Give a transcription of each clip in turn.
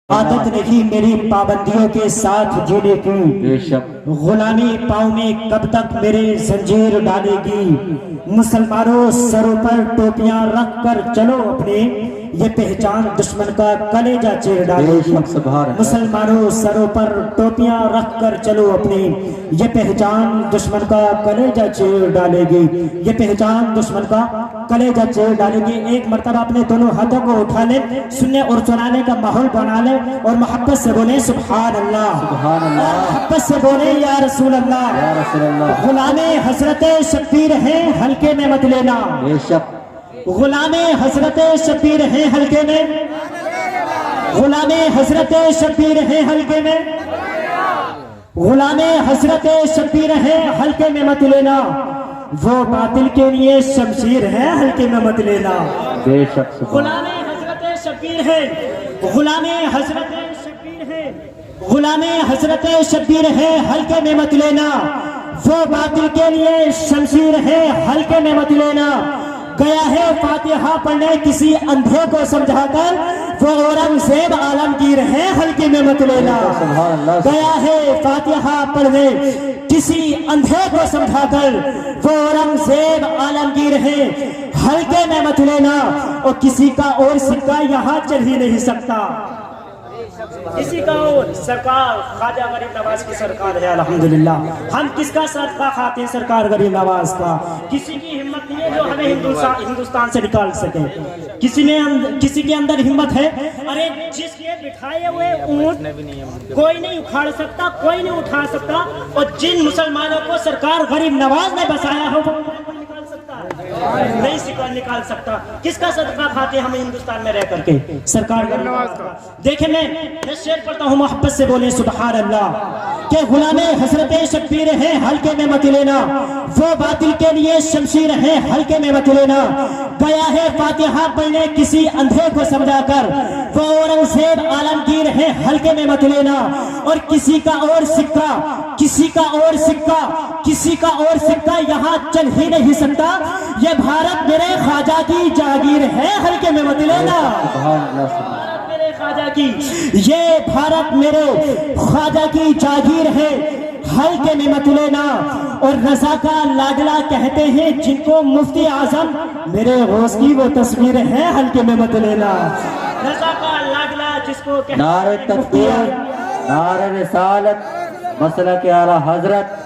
عادت نہیں میری پابندیوں کے ساتھ جینے کی، غلامی پاؤں میں کب تک میرے زنجیر ڈالے گی؟ مسلمانوں سروں پر ٹوپیاں رکھ کر چلو اپنے، یہ پہچان دشمن کا کلیجہ چیر ڈالے گی۔ مسلمانوں سروں پر ٹوپیاں رکھ کر چلو اپنے، یہ پہچان دشمن کا کلیجہ چیر ڈالے گی، یہ پہچان دشمن کا کلیجہ چیر ڈالے گی۔ ایک مرتبہ اپنے دونوں ہاتھوں کو اٹھا لے، سننے اور سنانے کا ماحول بنا لے اور محبت سے بولے سبحان اللہ، سبحان اللہ، محبت سے بولے یا رسول اللہ۔ یا رسول اللہ، غلام حضرت شبیر ہیں ہلکے میں مت لینا، بے شک غلام حضرت شبیر ہیں ہلکے میں، غلام حضرت شبیر ہیں ہلکے میں، غلام حضرت شبیر ہیں ہلکے میں مت لینا، وہ باطل کے لیے شمشیر ہے ہلکے میں مت لینا۔ بے شک غلام حضرت شبیر ہے، غلام حضرت شبیر ہے، غلام حضرت شبیر ہے ہلکے میں مت لینا، وہ باطل کے لیے شمشیر ہے ہلکے میں مت لینا۔ گیا ہے فاتحہ پڑھنے کسی اندھے کو سمجھا کر، وہ اورنگزیب عالمگیر ہے ہلکے میں مت لینا۔ گیا ہے فاتحہ پڑھنے کسی اندھے کو سمجھا کر، وہ اورنگزیب عالمگیر ہے ہلکے میں مت لینا، اور کسی کا اور سکہ یہاں چل ہی نہیں سکتا، کسی کا اور سرکار خواجہ غریب نواز کی سرکار ہے الحمدللہ۔ ہم کس کا صدقہ کھاتے ہیں؟ سرکار غریب نواز کا۔ کسی کی ہمت نہیں ہے جو ہمیں ہندوستان سے نکال سکے، کسی کے اندر ہمت ہے؟ ارے جس کے بٹھائے ہوئے اونٹ کوئی نہیں اکھاڑ سکتا، کوئی نہیں اٹھا سکتا، اور جن مسلمانوں کو سرکار غریب نواز نے بسایا ہو وہ نکال سکتا ہے؟ نہیں نکال سکتا۔ کس کا صدقہ کھاتے ہیں ہم ہندوستان میں رہ کر کے؟ سرکار غریب نواز کا۔ دیکھیں میں شعر پڑھتا ہوں، محبت سے بولیں سبحان اللہ، کہ غلام حضرت شبیر ہے ہلکے میں مت لینا، وہ باطل کے لیے شمشیر ہے ہلکے میں مت لینا۔ گیا ہے فاتحہ پڑھنے کسی اندھے کو سمجھا کر، وہ اورنگزیب عالمگیر ہے ہلکے میں مت لینا، اور کسی کا اور سکہ، کسی کا اور سکہ، کسی کا اور سکہ یہاں چل ہی نہیں سکتا، یہ بھارت میرے خواجہ کی جاگیر ہے ہلکے میں مت لینا۔ خواجہ کی یہ بھارت میرے خواجہ کی جاگیر ہے ہلکے میں مت لینا، اور رضا کا لاڈلا کہتے ہیں جن کو مفتی اعظم، میرے غوث کی وہ تصویر ہے ہلکے میں مت لینا۔ رضا کا لاڈلا جس کو کہتے ہیں نعرہ تکبیر، نعرہ رسالت، مسلک اعلی حضرت،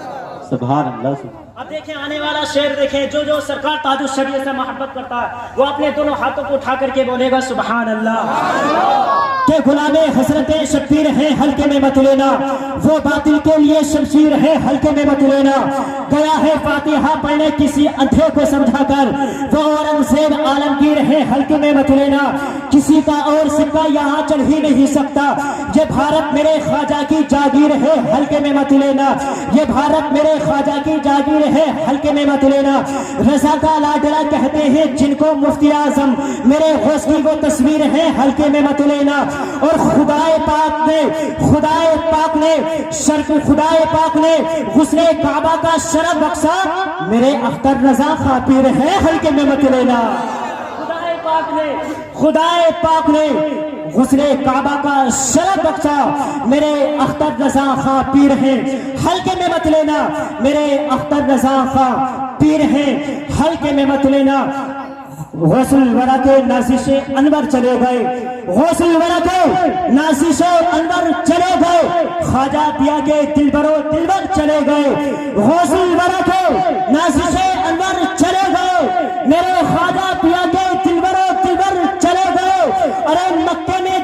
سبحان اللہ۔ اب دیکھیں آنے والا شعر دیکھیں، جو سرکار تاج الشریعت سے محبت کرتا ہے وہ اپنے دونوں ہاتھوں کو اٹھا کر کے بولے گا سبحان اللہ، کہ غلام حضرت شبیر ہے ہلکے میں مت لینا، وہ باطل کے لیے شمشیر ہے ہلکے میں مت لینا۔ گیا ہے فاتحہ پڑھنے کسی اندھے کو سمجھا کر، وہ اورنگزیب عالمگیر ہے ہلکے میں مت لینا، کسی کا اور سکہ یہاں چل ہی نہیں سکتا، یہ بھارت میرے خواجہ کی جاگیر ہے ہلکے میں مت لینا، یہ بھارت میرے خواجہ کی جاگیر ہے ہلکے میں مت لینا۔ رضا کا لاڈلا کہتے ہیں جن کو مفتی اعظم، میرے غوث کی وہ تصویر ہے ہلکے میں مت لینا، اور خدائے پاک نے غسل کعبہ کا شرف بخشا، میرے اختر رضا خاطر ہے ہلکے میں مت لینا۔ خدائے پاک نے غسل کعبہ کا شرف بخشا، میرے اختر رضا خاں پیر ہیں ہلکے میں مت لینا، میرے اختر رضا خاں پیر ہیں ہلکے میں مت لینا۔ غوث الورا کے نازش انور چلے گئے، غوث الورا کے نازش انور چلے گئے، خواجہ پیا کے دلبر و دلبر چلے گئے، غوث الورا کے نازش انور چلے گئے، میرے خواجہ پیا کے دلبر و دلبر چلے گئے۔ ارے مکے میں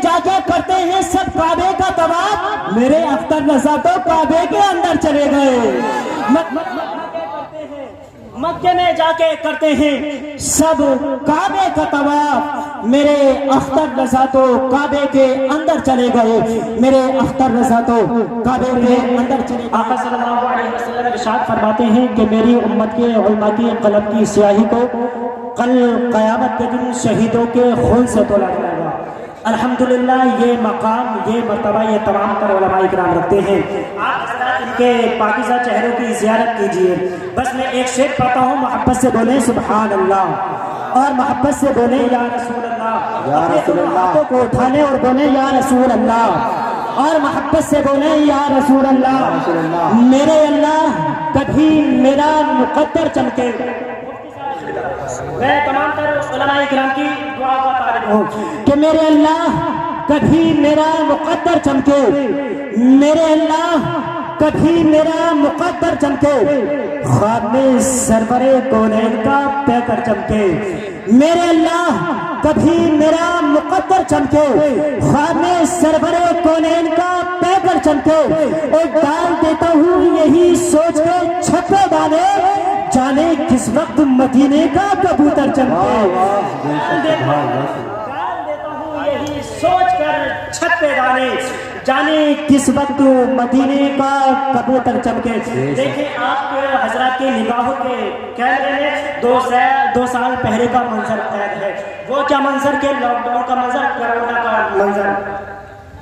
جا کے کرتے ہیں سب کعبے کا طواف، میرے اختر رضا تو کعبے کے اندر چلے گئے۔ مکے میں جا کے کرتے ہیں سب کعبے کا طواف، میرے اختر رضا تو کعبے کے اندر چلے گئے، میرے اختر رضا تو کعبے کے اندر چلے گئے۔ آقا صلی اللہ علیہ وسلم ارشاد فرماتے ہیں کہ میری امت کے علماء کی قلم کی سیاہی کو کل قیامت کے دن شہیدوں کے خون سے تولا جائے گا۔ الحمدللہ یہ مقام، یہ مرتبہ یہ تمام تر علماء کرام رکھتے ہیں، آپ ان کے پاکیزہ چہروں کی زیارت کیجئے۔ بس میں ایک شعر پڑھتا ہوں، محبت سے بولیں سبحان اللہ، اور محبت سے بولیں یا رسول اللہ۔ اللہ یا اپنے رسول دونوں اللہ ہاتھوں کو اٹھانے اور بولیں یا رسول اللہ اور محبت سے بولیں یا رسول اللہ رسول اللہ میرے اللہ کبھی میرا مقدر چمکے میں تمام تر علماء کرام کی دعا کا طالب ہوں کہ میرے اللہ کبھی میرا مقدر چمکے میرے اللہ کبھی میرا مقدر چمکے خواب میں سرور کونین کا پیکر چمکے میرے اللہ کبھی میرا مقدر چمکے خواب میں سرور کونین کا پیکر چمکے اور ڈال دیتا ہوں یہی سوچ کے چھپے ڈالے جانے کس وقت مدینے کا کبوتر چمکے ڈال دیتا ہوں یہی سوچ کر چھت پہ ڈالے جانے کس وقت مدینے کا کبوتر چمکے دیکھیں آپ کے حضرات کی نگاہوں کے کیمرے میں 2 سال پہلے کا منظر قید ہے وہ کیا منظر کے لاک ڈاؤن کا منظر کرونا کا منظر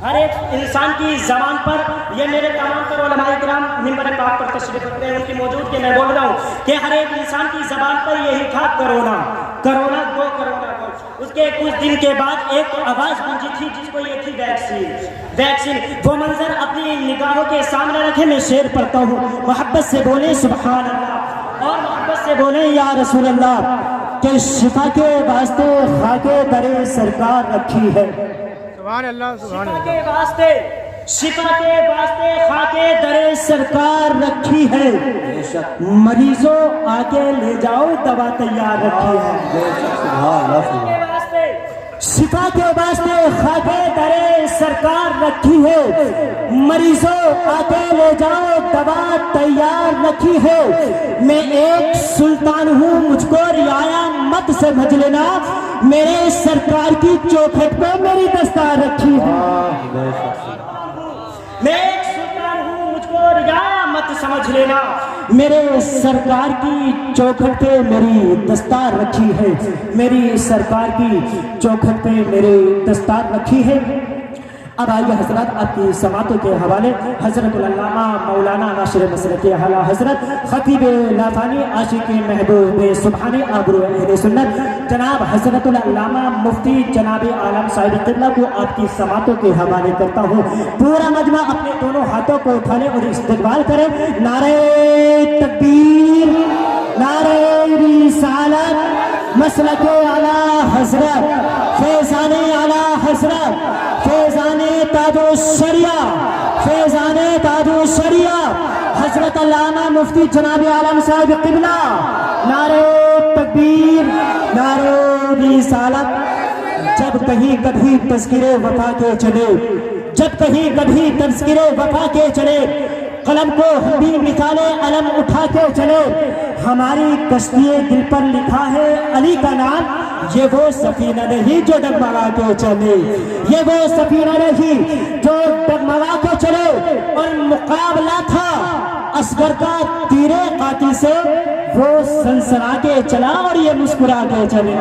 ہر ایک انسان کی زبان پر یہ میرے تمام تر علماء کرام منبر پاک پر تشریف رکھتے ہیں ان کی موجود کے میں بول رہا ہوں کہ ہر ایک انسان کی زبان پر یہی تھا کرونا کرونا دو کرونا دو اس کے کچھ دن کے بعد ایک آواز گونجی تھی جس کو یہ تھی ویکسین وہ منظر اپنی نگاہوں کے سامنے رکھے میں شعر پڑھتا ہوں محبت سے بولیں سبحان اللہ اور محبت سے بولیں یا رسول اللہ کہ شفا کے واسطے خاک در سرکار رکھی ہے سبحان اللہ سبحان شفا اللہ کے واسطے شفا کے واسطے خاک در سرکار رکھی ہے مریضوں آگے لے جاؤ دوا تیار رکھی ہے کے واسطے شفا کے واسطے خاک در سرکار رکھی ہے مریضوں آگے لے جاؤ دوا تیار رکھی ہے میں ایک سلطان ہوں مجھ کو رعایا مت سمجھ لینا میرے سرکار کی چوکھٹ پہ میری دستار رکھی ہے میں ایک سلطان ہوں مجھ کو رعایا مت سمجھ لینا میرے سرکار کی چوکھٹ پہ میری دستار رکھی ہے میری سرکار کی چوکھٹ پہ میری دستار رکھی ہے اب آئیے حضرات آپ کی سماعتوں کے حوالے حضرت العلامہ مولانا ناصر مسلکی اعلیٰ حضرت خطیب لافانی عاشق محبوب سبحانی آبرو اہل سنت جناب حضرت العلامہ مفتی جناب عالم صاحب قبلہ کو آپ کی سماعتوں کے حوالے کرتا ہوں پورا مجمع اپنے دونوں ہاتھوں کو اٹھانے اور استقبال کرے نعرہ تکبیر نعرہ رسالت مسلک اعلیٰ حضرت فیضان اعلیٰ حضرت فیضان تاج الشریعہ فیضان تاج الشریعہ حضرت علامہ مفتی جناب عالم صاحب قبلہ نعرہ تکبیر نعرہ رسالت جب کہیں کبھی تذکر وفا کے چلے جب کہیں کبھی تذکر وفا کے چلے قلم کو ہم بھی نکالے علم اٹھا کے چلے ہماری کشتی دل پر لکھا ہے علی کا نام یہ وہ سفینہ نہیں جو ڈگمگا کے چلے یہ وہ سفینہ نہیں جو ڈگمگا کے چلے اور مقابلہ تھا اصغر کا تیرے قاتل سے وہ سنسنا کے چلا اور یہ مسکرا کے چلے